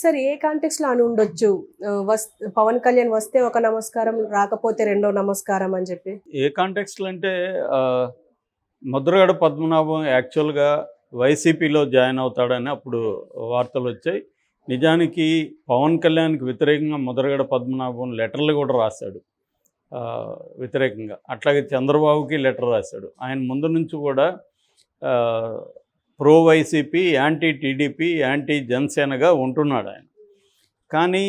Sir ఏ కాంటెక్స్‌లో అని ఉండొచ్చు? వస్ పవన్ కళ్యాణ్ వస్తే ఒక నమస్కారం, రాకపోతే రెండో నమస్కారం అని చెప్పి. ఏ కాంటెక్స్‌లో అంటే ఆహ్, ముద్రగడ పద్మనాభం యాక్చువల్‌గా వైసీపీలో జాయిన్ అవుతాడని అప్పుడు వార్తలొచ్చాయి. నిజానికి పవన్ కళ్యాణ్‌కి వ్యతిరేకంగా ముద్రగడ పద్మనాభం లెటర్లు కూడా రాశాడు. వ్యతిరేకంగా. అట్లాగే చంద్రబాబుకి లెటర్ రాశాడు. ఆయన ముందు నుంచి కూడా ఆహ్, pro YCP, anti TDP, anti జనసేనగా ఉంటున్నాడు ఆయన. కానీ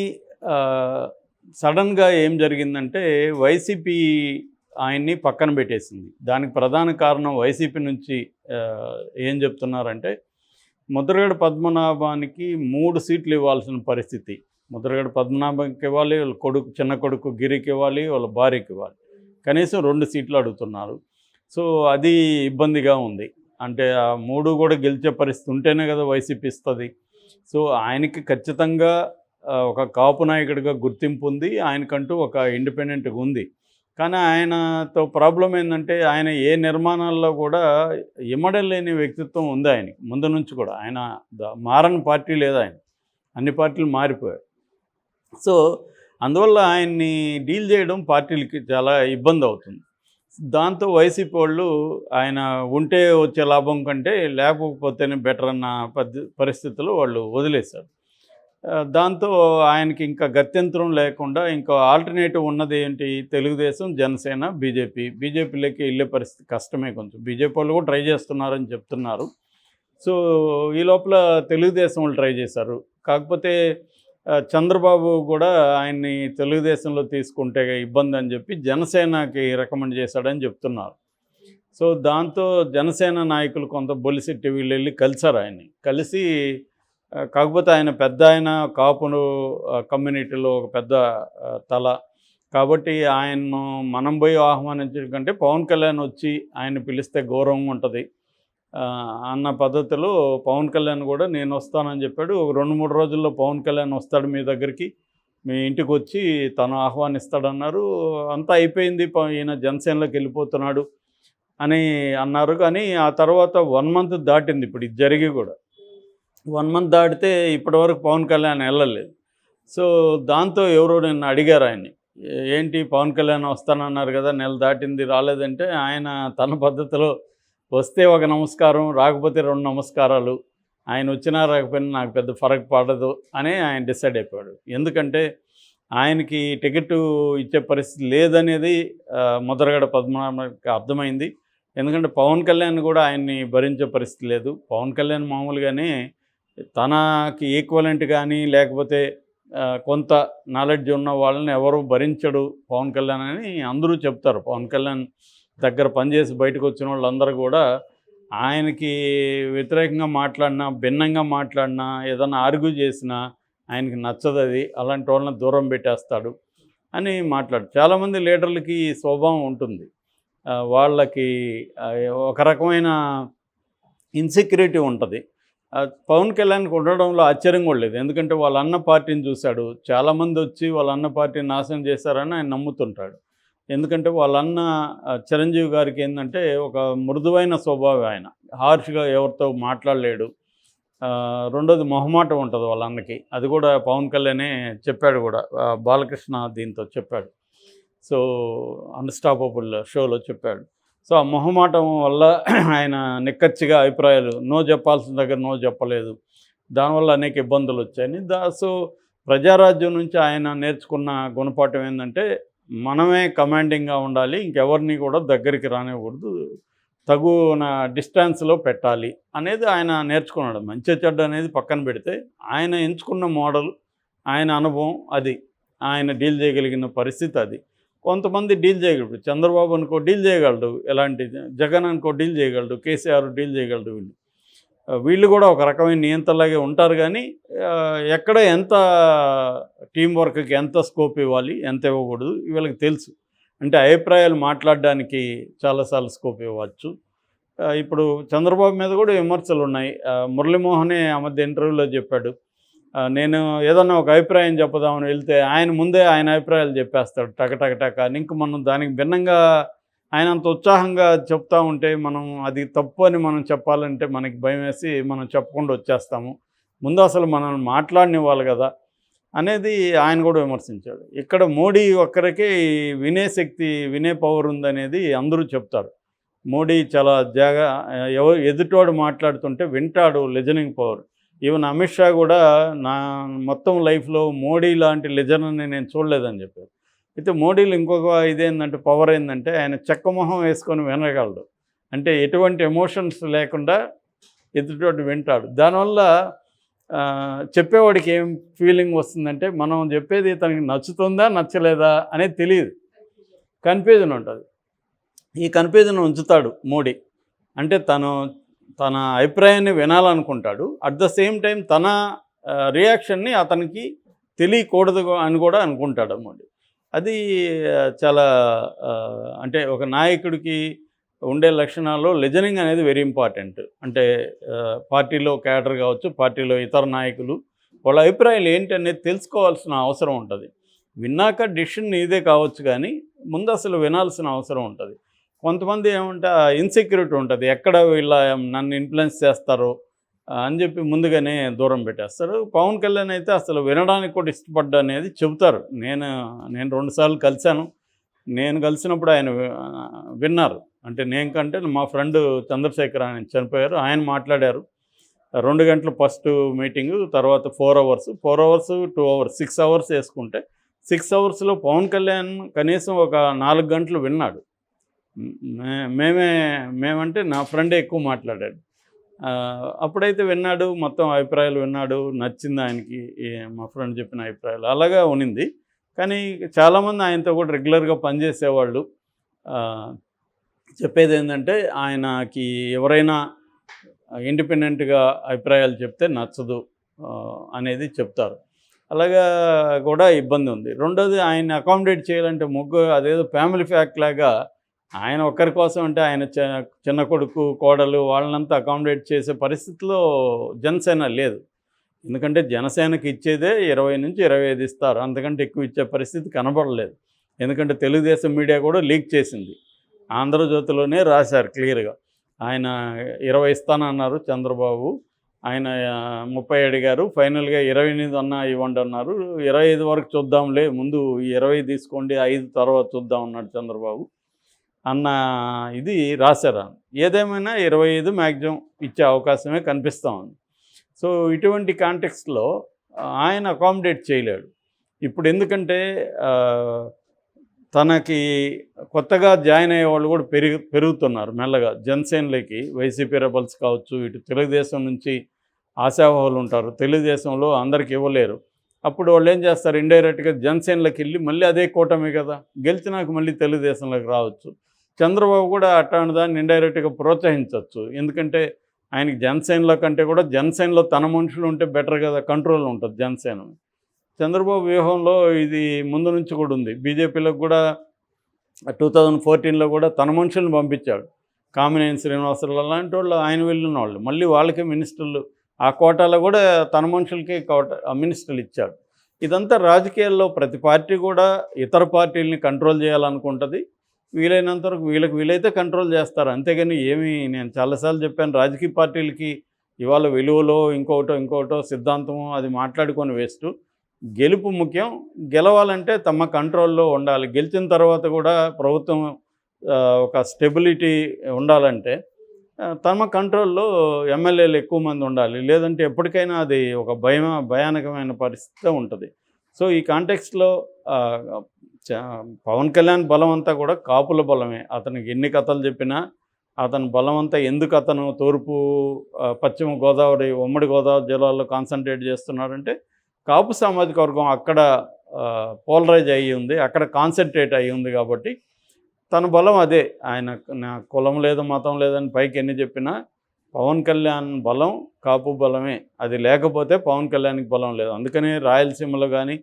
సడన్గా ఏం జరిగిందంటే వైసీపీ ఆయన్ని పక్కన పెట్టేసింది. దానికి ప్రధాన కారణం వైసీపీ నుంచి ఏం చెప్తున్నారంటే ముద్రగడ పద్మనాభానికి 3 సీట్లు ఇవ్వాల్సిన పరిస్థితి. ముద్రగడ పద్మనాభంకి ఇవ్వాలి, వాళ్ళ కొడుకు చిన్న కొడుకు గిరికి ఇవ్వాలి, వాళ్ళ భార్యకి ఇవ్వాలి. కనీసం 2 సీట్లు అడుగుతున్నారు. సో అది ఇబ్బందిగా ఉంది. అంటే ఆ 3 కూడా గెలిచే పరిస్థితి ఉంటేనే కదా వైసీపీ ఇస్తుంది. సో ఆయనకి ఖచ్చితంగా ఒక కాపు నాయకుడిగా గుర్తింపు ఉంది. ఆయనకంటూ ఒక ఇండిపెండెంట్గా ఉంది. కానీ ఆయనతో ప్రాబ్లం ఏంటంటే ఆయన ఏ నిర్మాణాల్లో కూడా ఇమడలేని వ్యక్తిత్వం ఉంది ఆయనకి ముందు నుంచి కూడా. ఆయన మారని పార్టీ లేదు ఆయన. అన్ని పార్టీలు మారిపోయాయి. సో అందువల్ల ఆయన్ని డీల్ చేయడం పార్టీలకి చాలా ఇబ్బంది అవుతుంది. దాంతో వైసీపీ వాళ్ళు ఆయన ఉంటే వచ్చే లాభం కంటే లేకపోతేనే బెటర్ అన్న పరిస్థితుల్లో వాళ్ళు వదిలేశారు. దాంతో ఆయనకి ఇంకా గత్యంతరం లేకుండా ఇంకా ఆల్టర్నేటివ్ ఉన్నది ఏంటి? తెలుగుదేశం, జనసేన, బీజేపీ. బీజేపీలోకి వెళ్ళే పరిస్థితి కష్టమే కొంచెం. బీజేపీ వాళ్ళు కూడా ట్రై చేస్తున్నారని చెప్తున్నారు. సో ఈ లోపల తెలుగుదేశం వాళ్ళు ట్రై చేశారు. కాకపోతే చంద్రబాబు కూడా ఆయన్ని తెలుగుదేశంలో తీసుకుంటే ఇబ్బంది అని చెప్పి జనసేనకి రికమెండ్ చేశాడని చెప్తున్నారు. సో దాంతో జనసేన నాయకులు కొంత బొలిశెట్టి వీళ్ళు వెళ్ళి కలిశారు ఆయన్ని. కలిసి కాకపోతే ఆయన పెద్ద ఆయన కాపును కమ్యూనిటీలో ఒక పెద్ద తల కాబట్టి ఆయన్ను మనం పోయి ఆహ్వానించడం కంటే పవన్ కళ్యాణ్ వచ్చి ఆయన పిలిస్తే గౌరవం ఉంటుంది అన్న పద్ధతిలో పవన్ కళ్యాణ్ కూడా నేను వస్తానని చెప్పాడు. ఒక 2-3 రోజుల్లో పవన్ కళ్యాణ్ వస్తాడు మీ దగ్గరికి, మీ ఇంటికి వచ్చి తను ఆహ్వానిస్తాడన్నారు. అంతా అయిపోయింది, ఈయన జనసేనలోకి వెళ్ళిపోతున్నాడు అని అన్నారు. కానీ ఆ తర్వాత 1 మంత్ దాటింది ఇప్పుడు ఇది జరిగి కూడా. 1 మంత్ దాటితే ఇప్పటివరకు పవన్ కళ్యాణ్ వెళ్ళలేదు. సో దాంతో ఎవరో నిన్న అడిగారు ఆయన్ని, ఏంటి పవన్ కళ్యాణ్ వస్తానన్నారు కదా, నెల దాటింది రాలేదంటే ఆయన తన పద్ధతిలో వస్తే ఒక నమస్కారం, రాకపోతే 2 నమస్కారాలు, ఆయన వచ్చినా రాకపోయినా నాకు పెద్ద ఫరక్ పడదు అని ఆయన డిసైడ్ అయిపోయాడు. ఎందుకంటే ఆయనకి టికెట్ ఇచ్చే పరిస్థితి లేదనేది ముద్రగడ పద్మనాభకి అర్థమైంది. ఎందుకంటే పవన్ కళ్యాణ్ కూడా ఆయన్ని భరించే పరిస్థితి లేదు. పవన్ కళ్యాణ్ మామూలుగానే తనకి ఈక్వలెంట్ కానీ లేకపోతే కొంత నాలెడ్జ్ ఉన్న వాళ్ళని ఎవరు భరించడు పవన్ కళ్యాణ్ అని అందరూ చెప్తారు. పవన్ కళ్యాణ్ దగ్గర పనిచేసి బయటకు వచ్చిన వాళ్ళందరూ కూడా ఆయనకి వ్యతిరేకంగా మాట్లాడినా, భిన్నంగా మాట్లాడినా, ఏదైనా ఆర్గ్యూ చేసినా ఆయనకి నచ్చదు. అది అలాంటి వాళ్ళని దూరం పెట్టేస్తాడు అని మాట్లాడు. చాలామంది లీడర్లకి ఈ స్వభావం ఉంటుంది. వాళ్ళకి ఒక రకమైన ఇన్సెక్యూరిటీ ఉంటుంది. పవన్ కళ్యాణ్కి ఉండడంలో ఆశ్చర్యం కూడా లేదు. ఎందుకంటే వాళ్ళ అన్న పార్టీని చూశాడు. చాలామంది వచ్చి వాళ్ళ అన్న పార్టీని నాశనం చేశారని ఆయన నమ్ముతుంటాడు. ఎందుకంటే వాళ్ళ అన్న చిరంజీవి గారికి ఏంటంటే ఒక మృదువైన స్వభావం. ఆయన హార్ష్గా ఎవరితో మాట్లాడలేడు. రెండోది మొహమాటం ఉంటుంది వాళ్ళ అన్నకి. అది కూడా పవన్ కళ్యాణే చెప్పాడు కూడా, బాలకృష్ణ దీంతో చెప్పాడు. సో అన్స్టాపబుల్ షోలో చెప్పాడు. సో ఆ మొహమాటం వల్ల ఆయన నిక్కచ్చిగా అభిప్రాయాలు నో చెప్పాల్సిన దగ్గర నో చెప్పలేదు. దానివల్ల అనేక ఇబ్బందులు వచ్చాయని. సో ప్రజారాజ్యం నుంచి ఆయన నేర్చుకున్న గుణపాఠం ఏంటంటే మనమే కమాండింగ్గా ఉండాలి, ఇంకెవరిని కూడా దగ్గరికి రానివ్వకూడదు, తగున డిస్టెన్స్లో పెట్టాలి అనేది ఆయన నేర్చుకున్నాడు. మంచి చెడ్డ అనేది పక్కన పెడితే ఆయన ఎంచుకున్న మోడల్, ఆయన అనుభవం అది. ఆయన డీల్ చేయగలిగిన పరిస్థితి అది. కొంతమంది డీల్ చేయగలరు. చంద్రబాబు అనుకో డీల్ చేయగలడు, ఎలాంటి జగన్ అనుకో డీల్ చేయగలడు, కేసీఆర్ డీల్ చేయగలడు. వీళ్ళు కూడా ఒక రకమైన నియంత్రణలాగే ఉంటారు. కానీ ఎక్కడ ఎంత టీం వర్క్కి ఎంత స్కోప్ ఇవ్వాలి, ఎంత ఇవ్వకూడదు వీళ్ళకి తెలుసు. అంటే అభిప్రాయాలు మాట్లాడడానికి చాలాసార్లు స్కోప్ ఇవ్వచ్చు. ఇప్పుడు చంద్రబాబు మీద కూడా విమర్శలు ఉన్నాయి. మురళీమోహనే ఆ మధ్య ఇంటర్వ్యూలో చెప్పాడు, నేను ఏదన్నా ఒక అభిప్రాయం చెప్పదామని వెళ్తే ఆయన ముందే ఆయన అభిప్రాయాలు చెప్పేస్తాడు టక. ఇంక మనం దానికి భిన్నంగా ఆయన అంత ఉత్సాహంగా చెప్తా ఉంటే మనం అది తప్పు అని మనం చెప్పాలంటే మనకి భయం వేసి మనం చెప్పకుండా వచ్చేస్తాము. ముందు అసలు మనల్ని మాట్లాడనివ్వాలి కదా అనేది ఆయన కూడా విమర్శించాడు. ఇక్కడ మోడీ ఒక్కరికే వినే శక్తి, వినే పవర్ ఉందనేది అందరూ చెప్తారు. మోడీ చాలా ఎదుటివాడు మాట్లాడుతుంటే వింటాడు, listening power. Even Amit Shah కూడా నా మొత్తం లైఫ్లో మోడీ లాంటి లిజనర్ని నేను చూడలేదని చెప్పారు. అయితే మోడీలో ఇంకొక ఇదేంటంటే పవర్ ఏంటంటే ఆయన చెక్కమొహం వేసుకొని వినగలడు. అంటే ఎటువంటి ఎమోషన్స్ లేకుండా ఎదుటివాడు వింటాడు. దానివల్ల చెప్పేవాడికి ఏం ఫీలింగ్ వస్తుందంటే మనం చెప్పేది తనకి నచ్చుతుందా నచ్చలేదా అనేది తెలియదు, కన్ఫ్యూజన్ ఉంటుంది. ఈ కన్ఫ్యూజన్ ఉంచుతాడు మోడీ. అంటే తన అభిప్రాయాన్ని వినాలనుకుంటాడు, అట్ ద సేమ్ టైం తన రియాక్షన్ని అతనికి తెలియకూడదు అని కూడా అనుకుంటాడు మోడీ. అది చాలా అంటే ఒక నాయకుడికి ఉండే లక్షణాల్లో లిజనింగ్ అనేది వెరీ ఇంపార్టెంట్. అంటే పార్టీలో క్యాడర్ కావచ్చు, పార్టీలో ఇతర నాయకులు వాళ్ళ అభిప్రాయాలు ఏంటి అనేది తెలుసుకోవాల్సిన అవసరం ఉంటుంది. విన్నాక డిసిషన్ ఇదే కావచ్చు, కానీ ముందు అసలు వినాల్సిన అవసరం ఉంటుంది. కొంతమంది ఏమంటే ఇన్సెక్యూరిటీ ఉంటుంది, ఎక్కడ వీళ్ళ నన్ను ఇన్ఫ్లుయెన్స్ చేస్తారో అని చెప్పి ముందుగానే దూరం పెట్టేస్తారు. పవన్ కళ్యాణ్ అయితే అసలు వినడానికి కూడా ఇష్టపడ్డా అనేది చెబుతారు. నేను 2 సార్లు కలిశాను. నేను కలిసినప్పుడు ఆయన విన్నారు. అంటే నేను కంటే మా ఫ్రెండ్ చంద్రశేఖర్ ఆయన చనిపోయారు, ఆయన మాట్లాడారు. 2 గంటలు ఫస్ట్ మీటింగు, తర్వాత 4 అవర్స్, 2 అవర్స్, 6 అవర్స్ వేసుకుంటే 6 అవర్స్లో పవన్ కళ్యాణ్ కనీసం ఒక 4 గంటలు విన్నాడు. మేమంటే నా ఫ్రెండే ఎక్కువ మాట్లాడాడు. అప్పుడైతే విన్నాడు, మొత్తం అభిప్రాయాలు విన్నాడు, నచ్చింది ఆయనకి మా ఫ్రెండ్ చెప్పిన అభిప్రాయాలు, అలాగా ఉనింది. కానీ చాలామంది ఆయనతో కూడా రెగ్యులర్గా పనిచేసేవాళ్ళు చెప్పేది ఏంటంటే ఆయనకి ఎవరైనా ఇండిపెండెంట్గా అభిప్రాయాలు చెప్తే నచ్చదు అనేది చెప్తారు. అలాగా కూడా ఇబ్బంది ఉంది. రెండోది ఆయన్ని అకామిడేట్ చేయాలంటే అదేదో ఫ్యామిలీ ప్యాక్ లాగా ఆయన ఒక్కరి కోసం అంటే ఆయన చిన్న కొడుకు, కోడలు వాళ్ళనంతా అకామిడేట్ చేసే పరిస్థితిలో జనసేన లేదు. ఎందుకంటే జనసేనకి ఇచ్చేదే 20 నుంచి 25 ఇస్తారు, అంతకంటే ఎక్కువ ఇచ్చే పరిస్థితి కనబడలేదు. ఎందుకంటే తెలుగుదేశం మీడియా కూడా లీక్ చేసింది, ఆంధ్రజ్యోతిలోనే రాశారు క్లియర్గా. ఆయన 20 ఇస్తానన్నారు చంద్రబాబు, ఆయన 30 అడిగారు, ఫైనల్గా 28 అన్నా ఇవ్వండి అన్నారు. 25 వరకు చూద్దాంలే, ముందు 20 తీసుకోండి, 5 తర్వాత చూద్దాం అన్నాడు చంద్రబాబు అన్న ఇది రాశారు. ఏదేమైనా 25 మ్యాక్సిమం ఇచ్చే అవకాశమే కనిపిస్తూ ఉంది. సో ఇటువంటి కాంటెక్స్ట్లో ఆయన అకామిడేట్ చేయలేడు ఇప్పుడు. ఎందుకంటే తనకి కొత్తగా జాయిన్ అయ్యే వాళ్ళు కూడా పెరుగుతున్నారు మెల్లగా జనసేనలోకి. వైసీపీ రెబల్స్ కావచ్చు, ఇటు తెలుగుదేశం నుంచి ఆశావాహులు ఉంటారు, తెలుగుదేశంలో అందరికి ఇవ్వలేరు. అప్పుడు వాళ్ళు ఏం చేస్తారు, ఇండైరెక్ట్గా జనసేనలోకి వెళ్ళి మళ్ళీ అదే కూటమి కదా, గెలిచినాక మళ్ళీ తెలుగుదేశంలోకి రావచ్చు. చంద్రబాబు కూడా అట్లాంటి దాన్ని ఇండైరెక్ట్గా ప్రోత్సహించవచ్చు. ఎందుకంటే ఆయనకి జనసేనలో కంటే కూడా జనసేనలో తన మనుషులు ఉంటే బెటర్ కదా, కంట్రోల్ ఉంటుంది జనసేన. చంద్రబాబు వ్యూహంలో ఇది ముందు నుంచి కూడా ఉంది. బీజేపీలోకి కూడా 2014లో కూడా తన మనుషులను పంపించాడు. కామినేని శ్రీనివాసరావు అలాంటి వాళ్ళు, ఆయన వెళ్ళిన వాళ్ళు మళ్ళీ వాళ్ళకే మినిస్టర్లు, ఆ కోటాలో కూడా తన మనుషులకే మినిస్టర్లు ఇచ్చాడు. ఇదంతా రాజకీయాల్లో ప్రతి పార్టీ కూడా ఇతర పార్టీలని కంట్రోల్ చేయాలనుకుంటుంది. వీలైనంత వరకు వీలైతే కంట్రోల్ చేస్తారు. అంతేగాని నేను చాలాసార్లు చెప్పాను, రాజకీయ పార్టీలకి ఇవాళ విలువలో ఇంకోటో సిద్ధాంతమో అది మాట్లాడుకొని వేస్ట్. గెలుపు ముఖ్యం. గెలవాలంటే తమ కంట్రోల్లో ఉండాలి. గెలిచిన తర్వాత కూడా ప్రభుత్వం ఒక స్టెబిలిటీ ఉండాలంటే తమ కంట్రోల్లో ఎమ్మెల్యేలు ఎక్కువ మంది ఉండాలి. లేదంటే ఎప్పటికైనా అది ఒక భయానకమైన పరిస్థితి ఉంటుంది. సో ఈ కాంటెక్స్ట్లో పవన్ కళ్యాణ్ బలం అంతా కూడా కాపుల బలమే. అతనికి ఎన్ని కథలు చెప్పినా అతని బలం అంతా ఎందుకు అతను తూర్పు పశ్చిమ గోదావరి, ఉమ్మడి గోదావరి జిల్లాల్లో కాన్సన్ట్రేట్ చేస్తున్నాడంటే కాపు సామాజిక వర్గం అక్కడ పోలరైజ్ అయ్యి ఉంది, అక్కడ కాన్సన్ట్రేట్ అయ్యి ఉంది. కాబట్టి తన బలం అదే. ఆయన నా కులం లేదు, మతం లేదని పైకి ఎన్ని చెప్పినా పవన్ కళ్యాణ్ బలం కాపు బలమే. అది లేకపోతే పవన్ కళ్యాణ్కి బలం లేదు. అందుకని రాయలసీమలో కానీ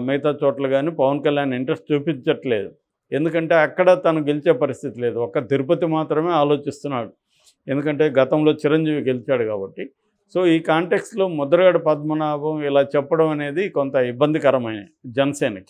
మిగతా చోట్ల కానీ పవన్ కళ్యాణ్ ఇంట్రెస్ట్ చూపించట్లేదు. ఎందుకంటే అక్కడ తను గెలిచే పరిస్థితి లేదు. ఒక్క తిరుపతి మాత్రమే ఆలోచిస్తున్నాడు, ఎందుకంటే గతంలో చిరంజీవి గెలిచాడు కాబట్టి. సో ఈ కాంటెక్స్లో ముద్రగడ పద్మనాభం ఇలా చెప్పడం అనేది కొంత ఇబ్బందికరమైన జనసేనకి.